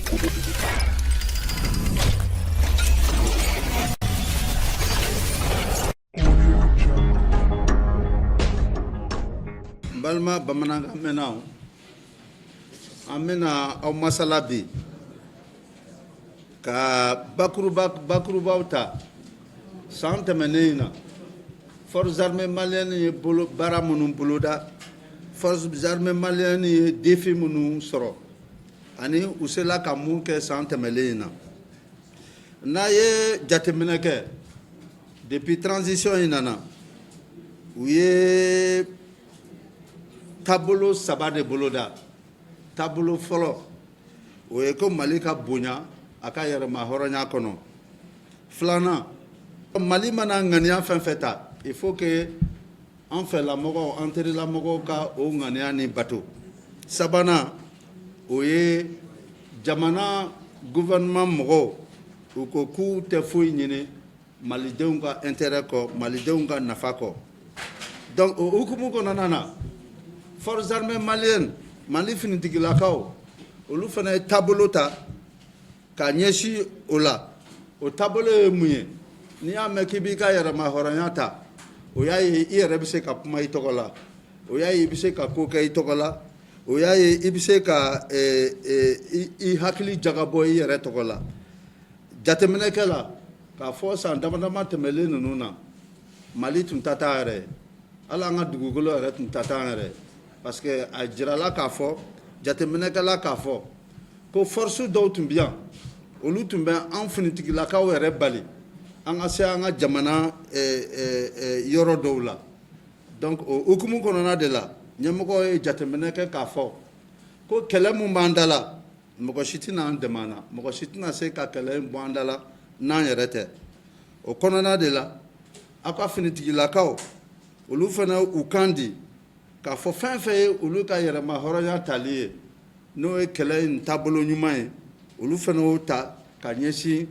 Balma bamananga mena amena aw masala bi ka bakruba ta san tɛmɛnen na forces armées maliennes ye bolo baara minnu boloda forces armées maliennes ye défi minnu sɔrɔ ani u sela ka mun kɛ san tɛmɛlen na n'a ye jateminɛ kɛ depuis transition in nana u ye taabolo saba de boloda taabolo fɔlɔ o ye ko Mali ka bonya a ka yɛrɛma hɔrɔnya kɔnɔ filanan Mali mana ŋaniya fɛn fɛn ta il faut que an fɛlamɔgɔw an terilamɔgɔw ka o ŋaniya ni bato sabanan o ye jamana gouvernement mɔgɔw u ko k'u tɛ foyi ɲini malidenw ka intérêt kɔ malidenw ka nafa kɔ donc o hukumu kɔnɔna na forces armées maliennes Mali finitigilakaw olu fana ye taabolo ta ka ɲɛsin o la o taabolo ye mun ye n'i y'a mɛn k'i b'i ka yɛrɛma hɔrɔnya ta o y'a ye i yɛrɛ bɛ se ka kuma i tɔgɔ la o y'a ye i bɛ se ka ko kɛ i tɔgɔ la o y'a ye i bɛ se ka i hakili jagabɔ i yɛrɛ tɔgɔ la jateminɛkɛ la k'a fɔ san dama dama tɛmɛlen ninnu na Mali tun ta t'a yɛrɛ hali an ka dugukolo yɛrɛ tun ta t'an yɛrɛ parce que a jirala k'a fɔ jateminɛkɛla k'a fɔ ko force dɔw tun bɛ yan olu tun bɛ an finitigilakaw yɛrɛ bali an ka se an ka jamana yɔrɔ dɔw la donc o hukumu kɔnɔna de la ɲɛmɔgɔ ye jateminɛ kɛ k'a fɔ ko kɛlɛ min b'an da la mɔgɔ si tɛna an dɛmɛ an na mɔgɔ si tɛna se ka kɛlɛ in bɔ an da la n'an yɛrɛ tɛ o kɔnɔna de la aw ka finitigilakaw olu fana u kan di k'a fɔ fɛn fɛn ye olu ka yɛrɛma hɔrɔnya tali ye n'o ye kɛlɛ in taabolo ɲuman ye olu fana y'o ta ka ɲɛsin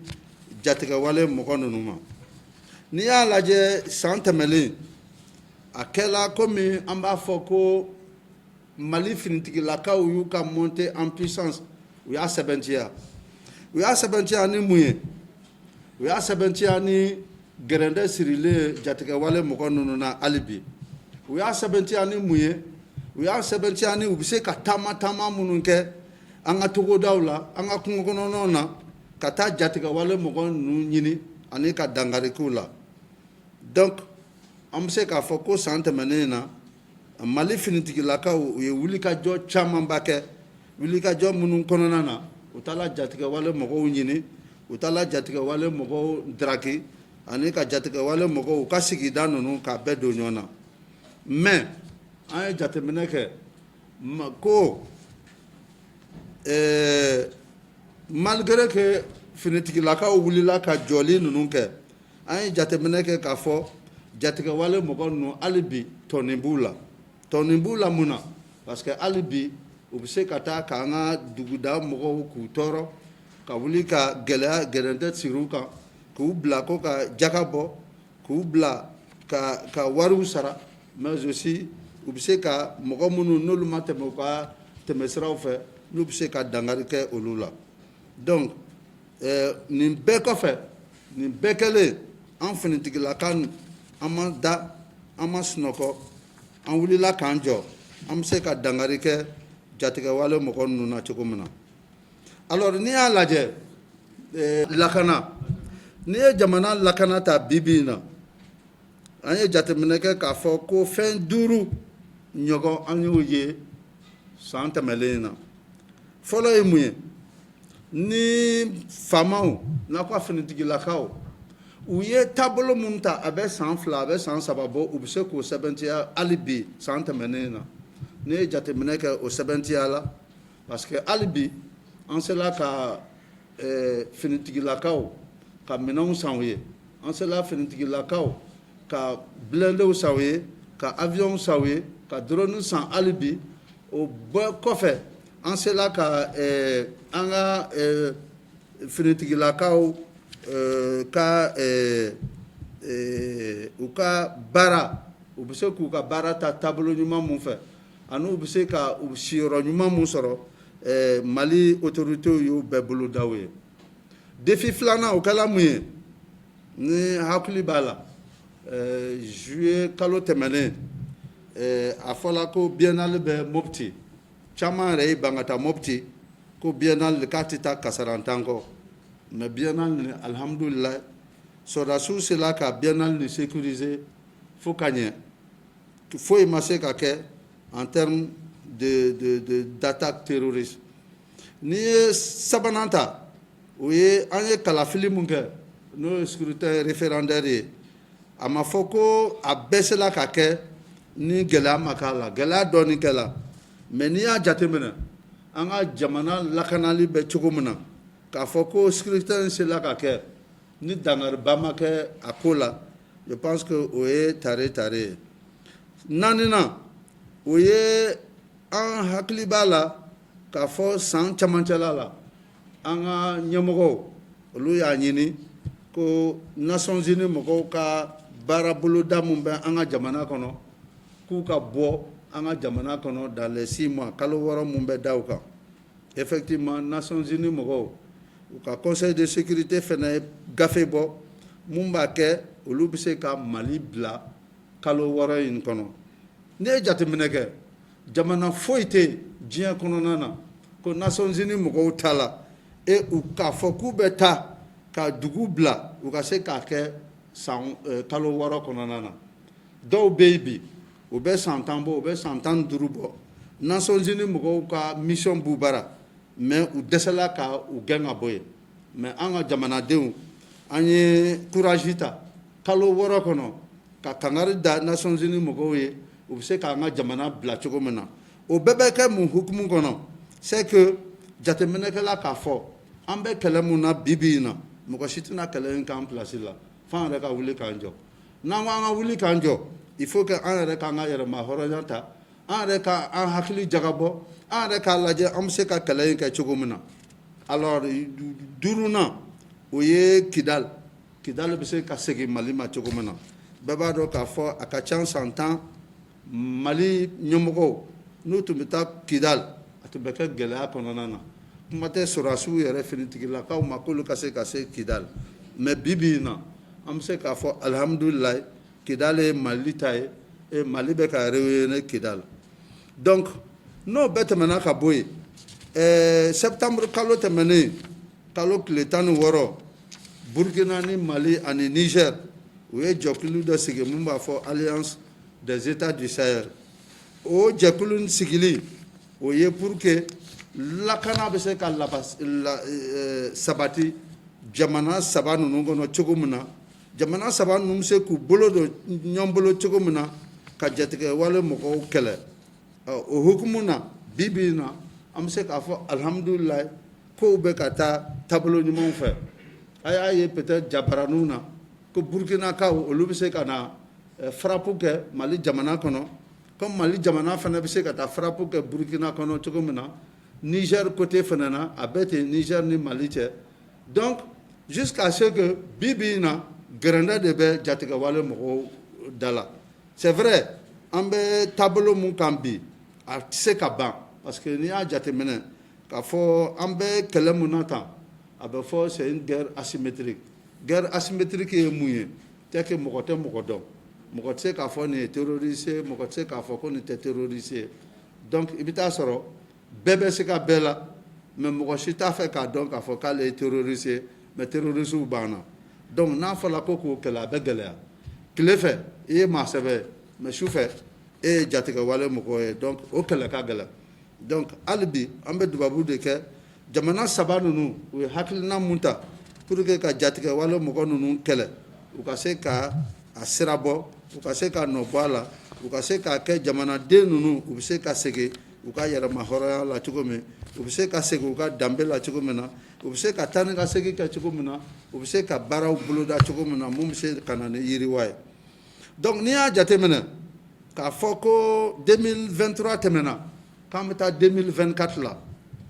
jatigɛwale mɔgɔ ninnu ma n'i y'a lajɛ san tɛmɛlen a kɛla komi an b'a fɔ ko Mali finitigilakaw y'u ka monter en puissance u y'a sɛbɛntiya ni mun ye u y'a sɛbɛntiya ni gɛrɛndɛ sirilen jatigɛwale mɔgɔ ninnu na hali bi u y'a sɛbɛntiya ni mun ye u y'a sɛbɛntiya ni u bɛ se ka taama minnu kɛ an ka togodaw la an ka kungo kɔnɔnaw na ka taa jatigɛwale mɔgɔ ninnu ɲini ani ka dankari k'u la donc an bɛ se k'a fɔ ko san tɛmɛnen na Mali finitigilakaw u ye wulikajɔ camanba kɛ wulikajɔ minnu kɔnɔna na u taara jatigɛwale mɔgɔw ɲini u taara jatigɛwale mɔgɔw daraki ani ka jatigɛwale mɔgɔw u ka sigida ninnu k'a bɛɛ don ɲɔgɔn na mais an ye jateminɛ kɛ ko malgré que finitigilakaw wulila ka jɔli ninnu kɛ an ye jateminɛ kɛ k'a fɔ jatigɛwale mɔgɔ ninnu hali bi tɔni b'u la mun na parce que hali bi u bɛ se ka taa k'an ka duguda mɔgɔw k'u tɔɔrɔ ka wuli ka gɛrɛndɛ siri u kan k'u bila ko ka jaga bɔ k'u bila ka wariw sara mais aussi u bɛ se ka mɔgɔ minnu n'olu ma tɛmɛ u ka tɛmɛsiraw fɛ n'u bɛ se ka dankari kɛ olu la donc nin bɛɛ kɔfɛ nin bɛɛ kɛlen an finitigilaka an ma da an ma sunɔgɔ an wulila k'an jɔ an bɛ se ka dankari kɛ jatigɛwale mɔgɔ ninnu na cogo min na alors n'i y'a lajɛ lakana n'i ye jamana lakana ta bi in na an ye jateminɛ kɛ k'a fɔ ko fɛn 5 ɲɔgɔn an y'o ye san tɛmɛlen na fɔlɔ ye mun ye ni faamaw n'a ka finitigilakaw u ye taabolo mun ta a bɛ san 2 a bɛ san 3 bɔ u bɛ se k'o sɛbɛntiya hali bi san tɛmɛnen na ne ye jateminɛ kɛ o sɛbɛntiya la parce que hali bi an sela ka finitigilakaw ka minɛnw san u ye an sela finitigilakaw ka blindés san u ye ka avions san u ye ka drone san hali bi o bɛɛ kɔfɛ an sela ka an ka finitigilakaw ka u ka baara u bɛ se k'u ka baara ta taabolo ɲuman mun fɛ ani u bɛ se ka u siyɔrɔ ɲuman mun sɔrɔ Mali autorité y'o bɛɛ bolo daw ye défi filanan o kɛla mun ye ni hakili b'a la juillet kalo tɛmɛnen a fɔla ko biennale bɛ Mopti caman yɛrɛ y'i ban ka taa Mopti ko biennale k'a tɛ taa Kasarantan kɔ mais biennale ni alhamdulillah sɔrɔdasiw sera ka biennale ni sécuriser fo ka ɲɛ foyi ma se ka kɛ en termes d'attaque terroriste n'i ye sabanan ta o ye an ye kalafili mun kɛ n'o ye scrutin référendaire ye a ma fɔ ko a bɛɛ sera ka kɛ ni gɛlɛya ma k'a la gɛlɛya dɔɔni kɛla mais n'i y'a jateminɛ an ka jamana lakanali bɛ cogo min na k'a fɔ ko scrutin sera ka kɛ ni dangariba ma kɛ a ko la je pense que o ye tare ye naaninan o ye an hakili b'a la k'a fɔ san camancɛla la an ka ɲɛmɔgɔw olu y'a ɲini ko Nations Unies mɔgɔw ka baara boloda mun bɛ an ka jamana kɔnɔ k'u ka bɔ an ka jamana kɔnɔ dans les 6 mois kalo 6 mun bɛ da u kan effectivement Nations Unies mɔgɔw u ka conseil de sécurité fana ye gafe bɔ mun b'a kɛ olu bɛ se ka Mali bila kalo 6 in kɔnɔ n'i ye jateminɛ kɛ jamana foyi tɛ diɲɛ kɔnɔna na ko Nations Unies mɔgɔw ta la et u k'a fɔ k'u bɛ taa ka dugu bila u ka se k'a kɛ kalo 6 kɔnɔna na dɔw bɛ yen bi u bɛ san 10 bɔ u bɛ san 15 bɔ Nations Unies mɔgɔw ka mission b'u bara mais u dɛsɛla ka u gɛn ka bɔ yen mais an ka jamanadenw an ye courage ta kalo 6 kɔnɔ ka kangari da Nations Unies mɔgɔw ye u bɛ se k'an ka jamana bila cogo min na o bɛɛ bɛ kɛ mun hukumu kɔnɔ c'est que jateminɛkɛla k'a fɔ an bɛ kɛlɛ mun na bi in na mɔgɔ si tɛna kɛlɛ in k'an place la f'an yɛrɛ ka wuli k'an jɔ n'an ko an ka wuli k'an jɔ il faut que an yɛrɛ k'an ka yɛrɛma hɔrɔnya ta an yɛrɛ ka an hakili jagabɔ an yɛrɛ k'a lajɛ an bɛ se ka kɛlɛ in kɛ cogo min na alors duurunan o ye Kidal bɛ se ka segin Mali ma cogo min na bɛɛ b'a dɔn k'a fɔ a ka ca san 10 Mali ɲɛmɔgɔw n'u tun bɛ taa Kidal a tun bɛ kɛ gɛlɛya kɔnɔna na kuma tɛ sɔrɔdasiw yɛrɛ finitigilakaw ma k'olu ka se Kidal mais bi in na an bɛ se k'a fɔ alhamdulilayi Kidal ye Mali ta ye et Mali bɛ ka réunir Kidal donc n'o bɛɛ tɛmɛna ka bɔ yen septembre kalo tɛmɛnen kalo tile 16 Burkina ni Mali ani Niger u ye jɛkulu dɔ sigi mun b'a fɔ Alliance des États du Sahel o jɛkulu sigili o ye pour que lakana bɛ se ka sabati jamana saba ninnu kɔnɔ cogo min na jamana saba ninnu bɛ se k'u bolo don ɲɔgɔn bolo cogo min na ka jatigɛ wale mɔgɔw kɛlɛ o hukumu na bi in na an bɛ se k'a fɔ alhamdulilayi kow bɛ ka taa taabolo ɲumanw fɛ a y'a ye peut-être jabaraninw na ko Burkinakaw olu bɛ se ka na frappe kɛ Mali jamana kɔnɔ comme Mali jamana fana bɛ se ka taa frappe kɛ Burkina kɔnɔ cogo min na Niger côté fana na a bɛ ten Niger ni Mali cɛ donc jusqu'à ce que bi in na gɛrɛndɛ de bɛ jatigɛwale mɔgɔw da la c'est vrai an bɛ taabolo mun kan bi a tɛ se ka ban parce que n'i y'a jateminɛ k'a fɔ an bɛ kɛlɛ mun na tan a bɛ fɔ c'est une guerre asymétrique ye mun ye c'est que mɔgɔ tɛ mɔgɔ dɔn mɔgɔ tɛ se k'a fɔ nin ye terroriste ye mɔgɔ tɛ se k'a fɔ ko nin tɛ terroriste ye donc i bɛ taa sɔrɔ bɛɛ bɛ se ka bɛɛ la mais mɔgɔ si t'a fɛ k'a dɔn k'a fɔ k'ale ye terroriste ye mais terroristes banna donc n'a fɔra ko k'o kɛlɛ a bɛ gɛlɛya tile fɛ i ye maa sɛbɛ ye mais su fɛ e ye jatigɛwale mɔgɔ ye donc o kɛlɛ ka gɛlɛn donc hali bi an bɛ dubabu de kɛ jamana saba ninnu u ye hakilina mun ta pour que ka jatigɛwale mɔgɔ ninnu kɛlɛ u ka se ka a sira bɔ u ka se ka nɔ bɔ a la u ka se k'a kɛ jamanaden ninnu u bɛ se ka segin u ka yɛrɛma hɔrɔnya la cogo min u bɛ se ka segin u ka danbe la cogo min na u bɛ se ka taa ni ka segin kɛ cogo min na u bɛ se ka baaraw boloda cogo min na mun bɛ se ka na ni yiriwa ye donc n'i y'a jateminɛ k'a fɔ ko 2023 tɛmɛna k'an bɛ taa 2024 la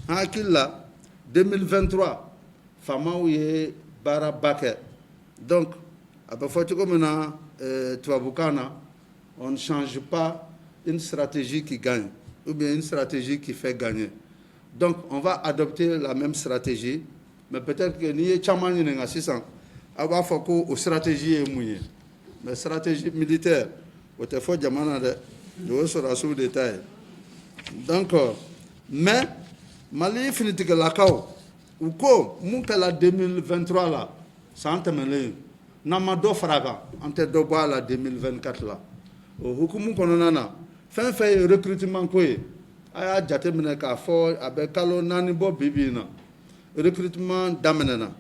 an hakili la 2023 faamaw ye baaraba kɛ donc a bɛ fɔ cogo min na tubabukan na on ne change pas une stratégie qui gagne ou bien une stratégie qui fait gagner Donc, on va adopter la même stratégie, mais peut-être que ni chaman ni nga sisan, aba fako o stratégie est mouillée. Mais stratégie militaire, o te fo jamana de, yo sera sous détail. Donc, mais Mali finit que la kao, ou ko mun la 2023 là, ça entamé namado fraga, ante do bois la 2024 là. O hukumu kononana, fin recrutement koye. Aya jate mine ka fo abe kalo nani bo bibina recrutement daminena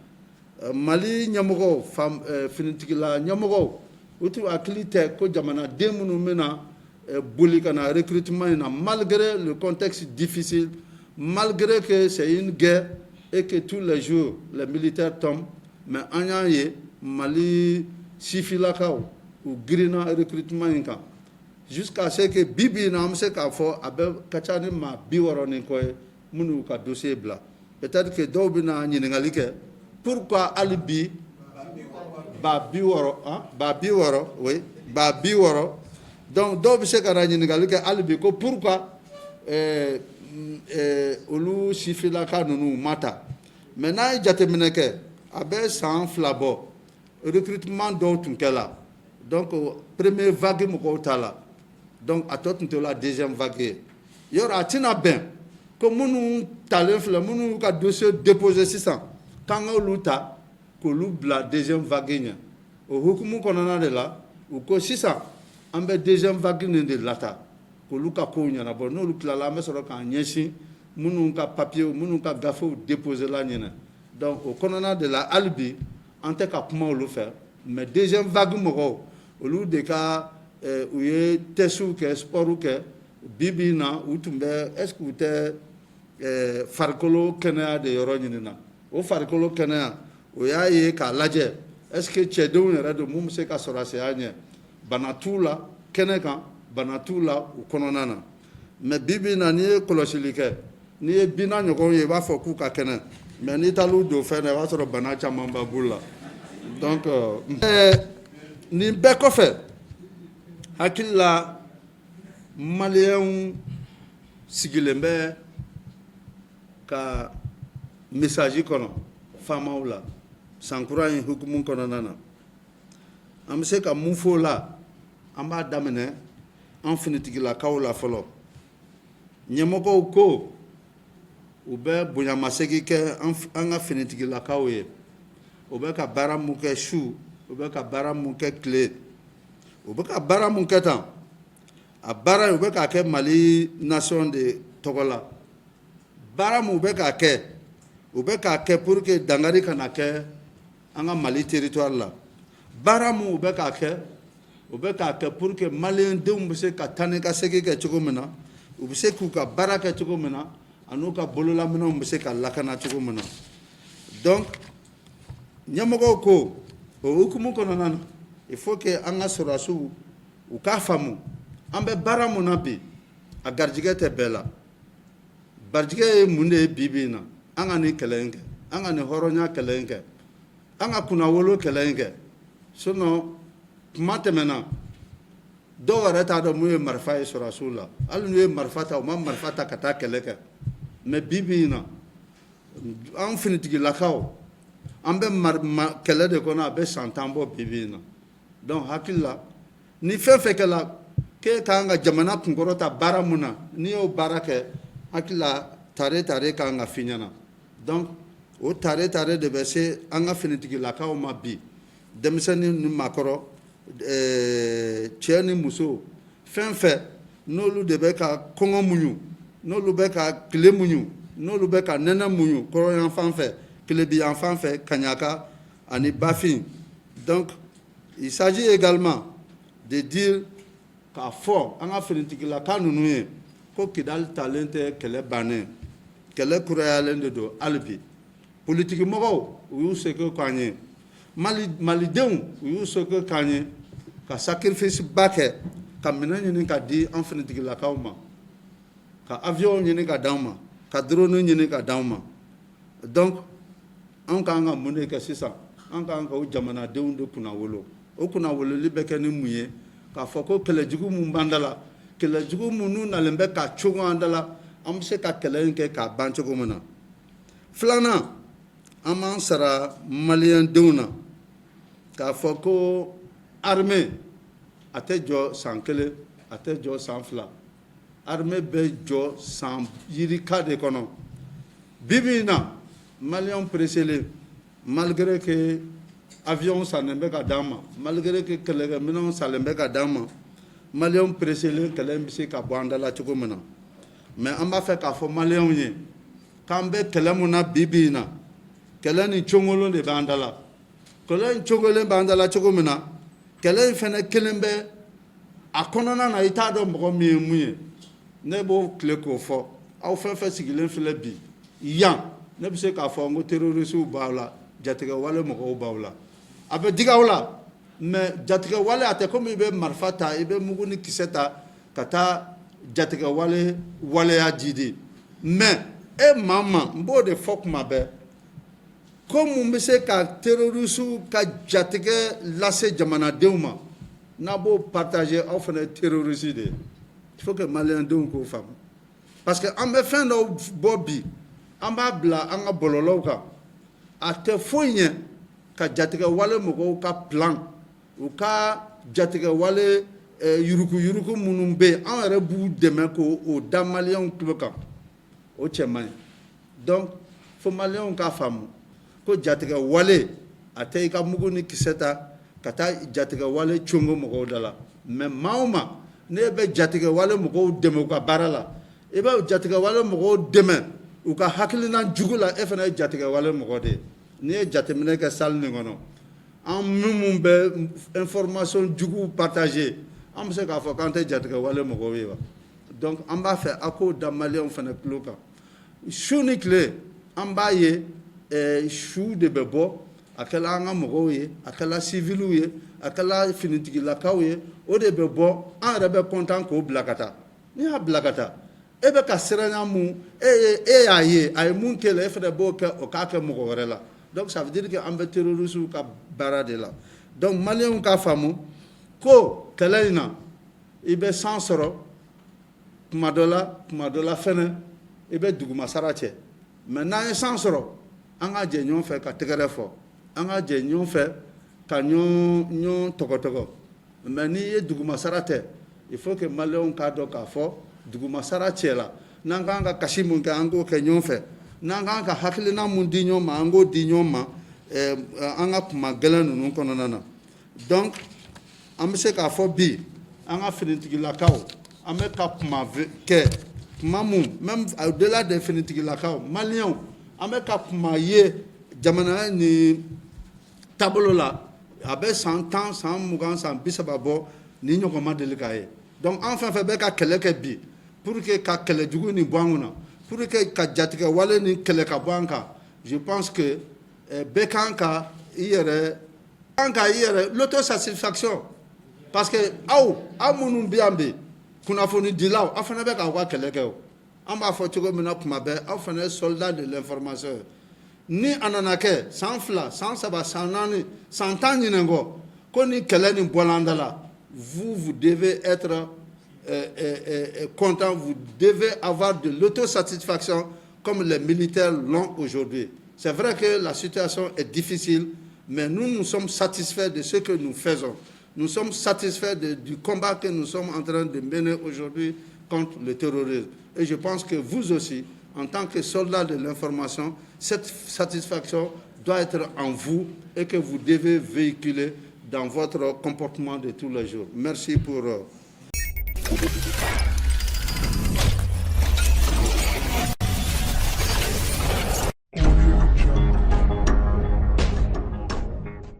Mali nyamogo fam finitigila nyamogo utu akilite ko jamana demunu mena boli kana recrutement na malgré le contexte difficile, malgré que c'est une guerre et que tous les jours les militaires tombent, mais anyaye Mali sifilakao ou grina recrutement inka jusqu'à ce que Bibi n'a pas qu'à faire avec Kachani ma biwaro n'inkoye munu ka dossier bla. Peut-être que d'obina n'y n'engalike. Pourquoi alibi ba biwaro oui ba biwaro donc d'ob se kara n'y n'engalike alibi ko pourquoi olu sifila ka nunu mata. Maintenant il jate meneke abe sans flabo recrutement d'autres kela. Donc première vague moko tala. Donc, à tout la deuxième vague. Il y aura un bien. Comme nous avons nous avons dossier déposé 600. Quand on luta, que la deuxième vague. Au hukumu qu'on a de là, ou que 600, on a deuxième vague de lata. Que nous avons na bon, nous avons la sur un nyesi, nous avons papier, nous avons gaffe déposé là. Donc, au canana de la albi, en tant qu'appement le faire. Mais deuxième vague moro, au lieu de cas. Où est tessu que sport que bibina ou tumbe est-ce que vous êtes farcolo kena de yoronina au farcolo kena où ya ye ka laje est-ce que tu es de une radio mum se ka sora se anya banatula keneka banatula ou kononana mais bibina ni kolosilike ni bina nyoko ye ba foku ka kena mais ni talu do fe na wa soro banacha mamba bulla donc ni beko fe hakilla malien sigilembe ka message kono famaula sankura en hukumun kono nana amse ka mufola amba damene en finitigila kawla folo nyemoko ko ube bunya masegi ke anga finitigila kawye ube ka baramu ke shu ube ka baramu ke clé ube ka baramu ke tan a bara ube ka ke Mali nation de Togola baramu ube ka ke pour que dangari kana ke anga Mali territoire la baramu ube ka ke pour que Malien de mbese ka tane ka segi ke chugumena ubse ku ka baraka chugumena anuka bolola mena mbese ka lakana chugumena donc nyamogo ko o hukumu kono nana il faut que anga sorasu u ka famu ambe baramu na bi a garjige te bela barjige munde bibina anga ni kelenge anga ni horonya kelenge anga kuna wolo kelenge sono matemena do warata do muye marfa sur rasula alu muye marfata o mam marfata kata keleke me bibina an finitigi lakao ambe kele de kona be santambo bibina donc hakilla ni fefe kala ke kanga jamana kungorota baramuna ni o barake hakilla tare kanga finyana donc o tare de bese anga finitigi lakao mabi demseni ni makoro tieni muso fenfe nolu de be ka kongo munyu nolu be ka kle munyu nolu be ka nena munyu koro yan fanfe kle bi yan fanfe kanyaka ani bafin donc il s'agit également de dire qu'à fort anga finitigila kanunuye ko kidal talente kele bané kele kurayalende do albi politique mogo ou ce que kanye malideu ou ce que kanye ka sacrifice baké ka minani ni ka di en finitigila kauma ka avion ni ka dauma ka drone ni ka dauma donc an ka nga munde ka sisa an ka nga o jamana deun de kuna wolo o kuna wolo libeke ni muye ka foko kele jugu mu bandala kele jugu mu nu na lembe ka chungo andala an bɛ se ka kɛlɛ in kɛ k'a ban cogo min na. Filanan an b'an sara maliyɛndenw na k'a fɔ ko armée a tɛ jɔ san 1 a tɛ jɔ san 2 armée bɛ jɔ san yirika de kɔnɔ. Bibi in na maliyɛnw pressés malgré que avion salen bɛ ka d'an ma malgré que kɛlɛkɛminɛnw salen bɛ ka d'an ma maliyɛnw pressés kɛlɛ in bɛ se ka bɔ an da la cogo min na. Mais an b'a fɛ k'a fɔ maliyɛnw ye k'an bɛ kɛlɛ mun na bibi in na kɛlɛ nin cogolen de b'an da la. Kɛlɛ in cogolen b'an da la cogo min na kɛlɛ in fana kelen bɛ a kɔnɔna na i t'a dɔn mɔgɔ min ye mun ye. Ne b'o tile k'o fɔ aw fɛn fɛn sigilen filɛ bi yan ne bɛ se k'a fɔ n ko terroristes b'aw la jatigɛwale mɔgɔw b'aw la a bɛ digi aw la mais jatigɛwale a tɛ komi i bɛ marifa ta i bɛ mugu ni kisɛ ta ka taa jatigɛwale waleya di de mais e maa o maa n b'o de fɔ kuma bɛɛ ko mun bɛ se ka terroristes ka jatigɛ lase jamanadenw ma n'a b'o partager aw fana ye terroriste de ye il faut que maliyɛndenw k'o faamu parce que an bɛ fɛn dɔw bɔ bi an b'a bila an ka bɔlɔlɔw kan a tɛ foyi ɲɛ ka jatigɛwale mɔgɔw ka plan u ka jatigɛwale yuruku-yuruku minnu bɛ yen an yɛrɛ b'u dɛmɛ k'o da maliyɛnw tulo kan o cɛ man ɲi donc fo maliyɛnw k'a faamu ko jatigɛwale a tɛ i ka mugu ni kisɛ ta ka taa jatigɛwale congo mɔgɔw da la mais maa o maa ne bɛ jatigɛwale mɔgɔw dɛmɛ u ka baara la i bɛ jatigɛwale mɔgɔw dɛmɛ u ka hakilina jugu la e fana ye jatigɛwale mɔgɔ de ye n'i ye jateminɛ kɛ salle nin kɔnɔ an minnu bɛ information jugu partager an bɛ se k'a fɔ k'an tɛ jatigɛwale mɔgɔw ye wa donc an b'a fɛ a k'o da maliyɛnw fana tulo kan su ni tile an b'a ye su de bɛ bɔ a kɛla an ka mɔgɔw ye a kɛla civiliw ye a kɛla finitigilakaw ye o de bɛ bɔ an yɛrɛ bɛ content k'o bila ka taa n'i y'a bila ka taa e bɛ ka siranya mun e y'a ye a ye mun kɛ la e fana b'o kɛ o k'a kɛ mɔgɔ wɛrɛ la donc ça veut dire que an bɛ terroristes ka baara de la donc maliyɛnw k'a faamu ko kɛlɛ in na i bɛ san sɔrɔ kuma dɔ la fɛnɛ i bɛ dugumasara cɛ mais n'an ye san sɔrɔ an ka jɛ ɲɔgɔn fɛ ka tɛgɛrɛ fɔ an ka jɛ ɲɔgɔn fɛ ka ɲɔgɔn tɔgɔtɔgɔ mais n'i ye dugumasara tɛ il faut que maliyɛnw k'a dɔn k'a fɔ dugumasara cɛ la n'an k'an ka kasi mun kɛ an k'o kɛ ɲɔgɔn fɛ n'an k'an ka hakilina mun di ɲɔgɔn ma an k'o di ɲɔgɔn ma an ka kuma gɛlɛn ninnu kɔnɔna na donc an bɛ se k'a fɔ bi an ka finitigilakaw an bɛ ka kuma kɛ kuma mun même au delà des finitigilakaw maliyɛnw an bɛ ka kuma ye jamana ni taabolo la a bɛ san 10 san 20 san 30 bɔ ni ɲɔgɔn ma deli k'a ye donc an fɛn fɛn bɛ ka kɛlɛ kɛ bi pour que ka kɛlɛ jugu ni bɔ an kunna pour que ka jatigɛwale ni kɛlɛ ka bɔ an kan je pense que bɛɛ kan ka i yɛrɛ l'autosatisfaction parce que aw minnu bɛ yan bi kunnafonidilaw aw fana bɛ k'aw ka kɛlɛ kɛ o an b'a fɔ cogo min na kuma bɛɛ aw fana ye soldat de l'information ni a nana kɛ san 2 san 3 san 4 san 10 ɲinɛ kɔ ko ni kɛlɛ nin bɔla an da la vous devez être content, vous devez avoir de l'autosatisfaction comme les militaires l'ont aujourd'hui. C'est vrai que la situation est difficile, mais nous sommes satisfaits de ce que nous faisons. Nous sommes satisfaits du combat que nous sommes en train de mener aujourd'hui contre le terrorisme. Et je pense que vous aussi, en tant que soldats de l'information, cette satisfaction doit être en vous et que vous devez véhiculer dans votre comportement de tous les jours. Merci pour...